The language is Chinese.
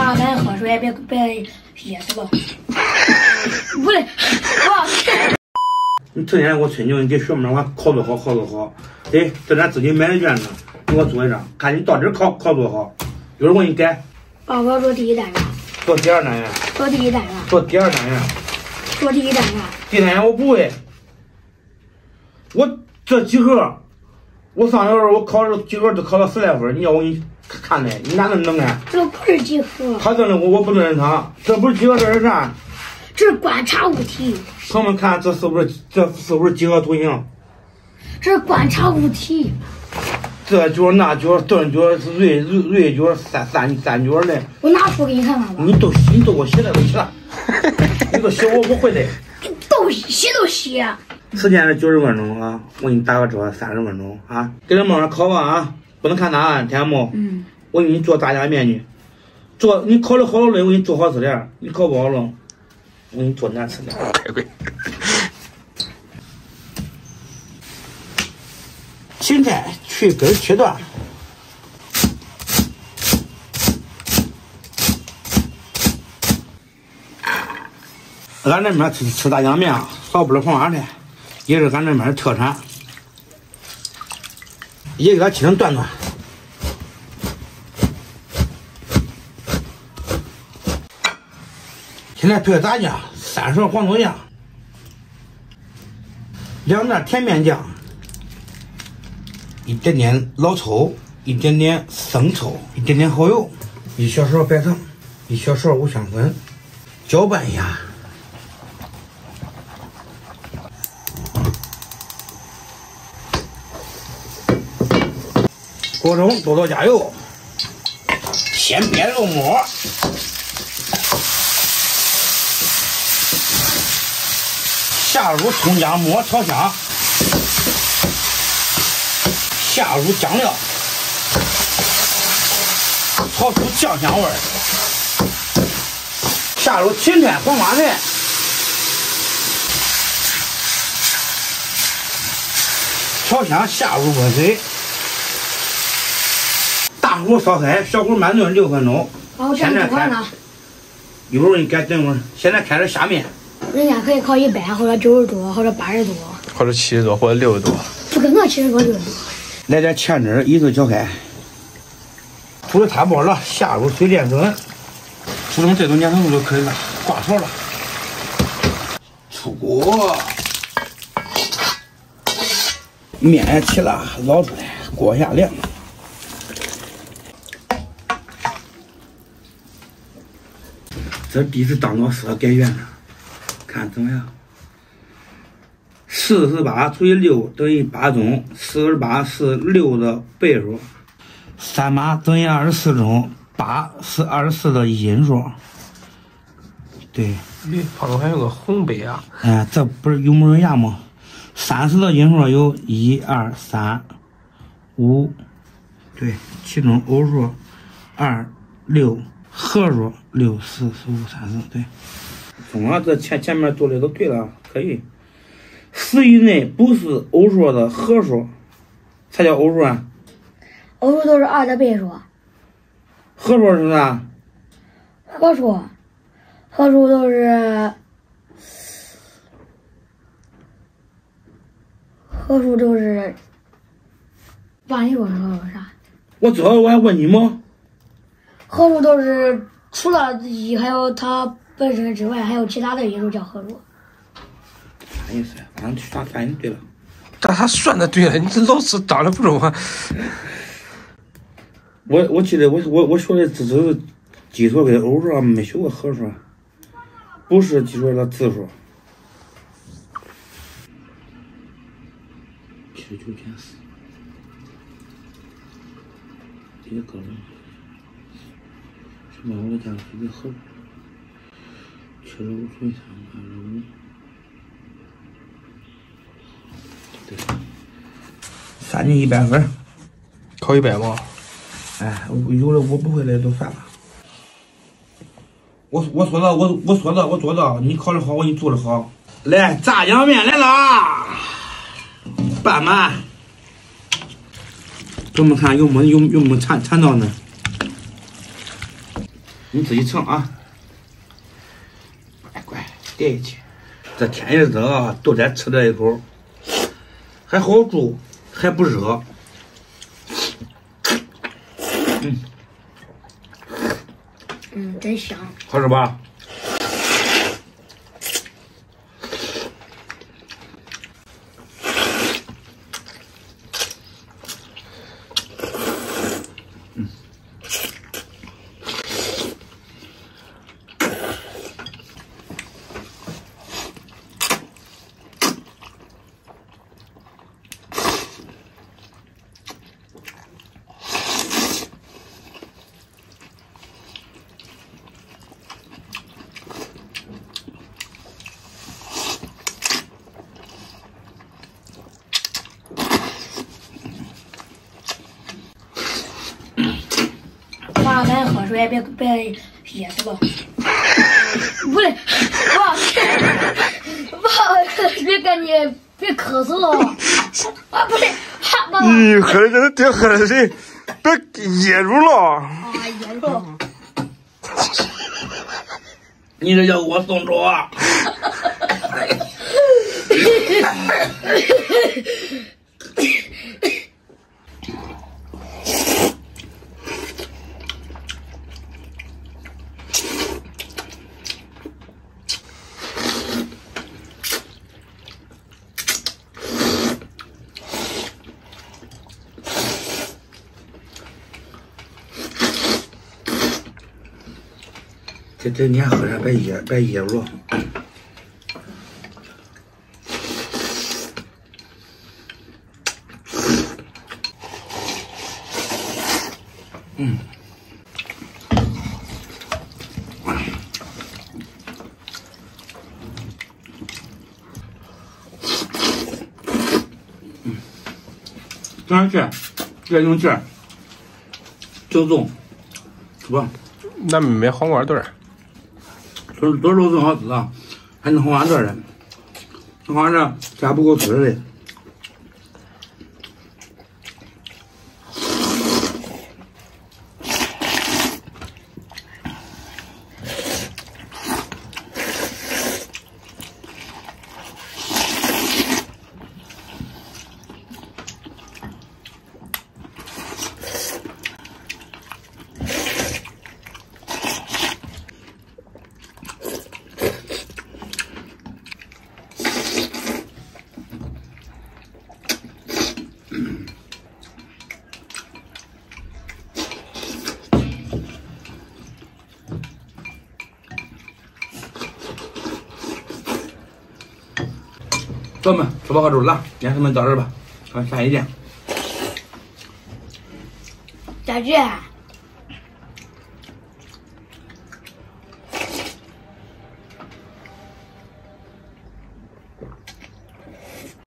啊，赶紧喝水，别噎死了。不对，你成天给我吹牛，你给学妹我考多好，考多好。对，这咱自己买的卷子，你给我做一张，看你到底考多好。一会儿我给你改。我要做第一单元。做第二单元。做第一单元。做第二单元。做第一单元。第一单元我不会。我这几何，我上学时候我考这几何都考了10来分，你要我给你看的，你哪能啊？这不是几何。他认我不认他，这不是几何，这是啥？这是观察物体。朋友们看，这是不是几何图形？这是观察物体。这角那角正角是锐角三角的。我拿书给你看看吧。你都给我写了都写了，你都写我不会的。都写。时间是90分钟啊，我给你打个折30分钟啊。给这梦上考吧啊，不能看答案，听见没？我给你做炸酱面去，你考的好了嘞，我给你做好吃点；你考不好了，我给你做难吃点。太贵。芹菜去根切断。俺这边吃大酱面啊，少不了黄花菜，也是俺这边的特产，也给它切成段段。现在配炸酱，3勺黄豆酱，2袋甜面酱，一点点老抽，一点点生抽，一点点蚝油，1小勺白糖，1小勺五香粉，搅拌一下。锅中多加油，先煸肉末，下入葱姜末炒香，下入酱料，炒出酱香味儿，下入芹菜、黄花菜，炒香，下入温水。大火烧开，小火慢炖6分钟。现在开，一会儿我给你改，等会儿。现在开始下面。人家可以烤100或者90多，或者80多，或者70多，或者60多。不可能70多60多。来点芡汁，一次搅开。煮的差不多了，下入水淀粉，煮成这种粘稠度就可以了，挂勺了。出锅，面也起了，捞出来，锅下凉。这地是当到适合改圆的，看怎么样？48除以6等于8中，48是6的倍数，38等于24中，8是24的阴数。对，旁边还有个红杯啊。这不是有模有样吗？30的阴数有1、2、3、5，对，其中偶数2、6。合数6、4、15、34，对。中了，这前面做的都对了，可以。10以内不是偶数的合数，才叫偶数啊。偶数都是2的倍数。合数是啥？合数都是把你说是合数啥？我知道，我还问你吗？合数都是除了1还有它本身之外，还有其他的因数叫合数。啥意思？反正反应对了。但他算的对了，你这老师当的不中啊。我记得我学的只是基础跟偶数，没学过合数，不是基础的字数。79.4，这个什么？我加这个合75除以3=5。对，3级100分，考100吗？哎，有的我不会的都算了。我说到，我做到，你考得好，我给你做的好。来，炸酱面来了，拌满。我们看有没有缠到呢？你自己称啊。乖，垫进去。这天也热啊，都得吃这一口，还好煮，还不热。真香。好吃吧？爸，咱喝水，别噎死了。不对，爸，别赶紧，别渴死了。啊，不对，爸。你喝的这喝的水，别噎住了。啊，噎住了。你这要给我送走啊！这你还喝点，别噎住了。这样去，这用劲儿，就中，是吧？那没黄瓜墩儿。多肉最好吃啊，还能黄瓜墩儿的，黄瓜墩儿加不够吃的。朋友们，吃饱喝足了，今天咱们到这儿吧，咱们下期见。再见。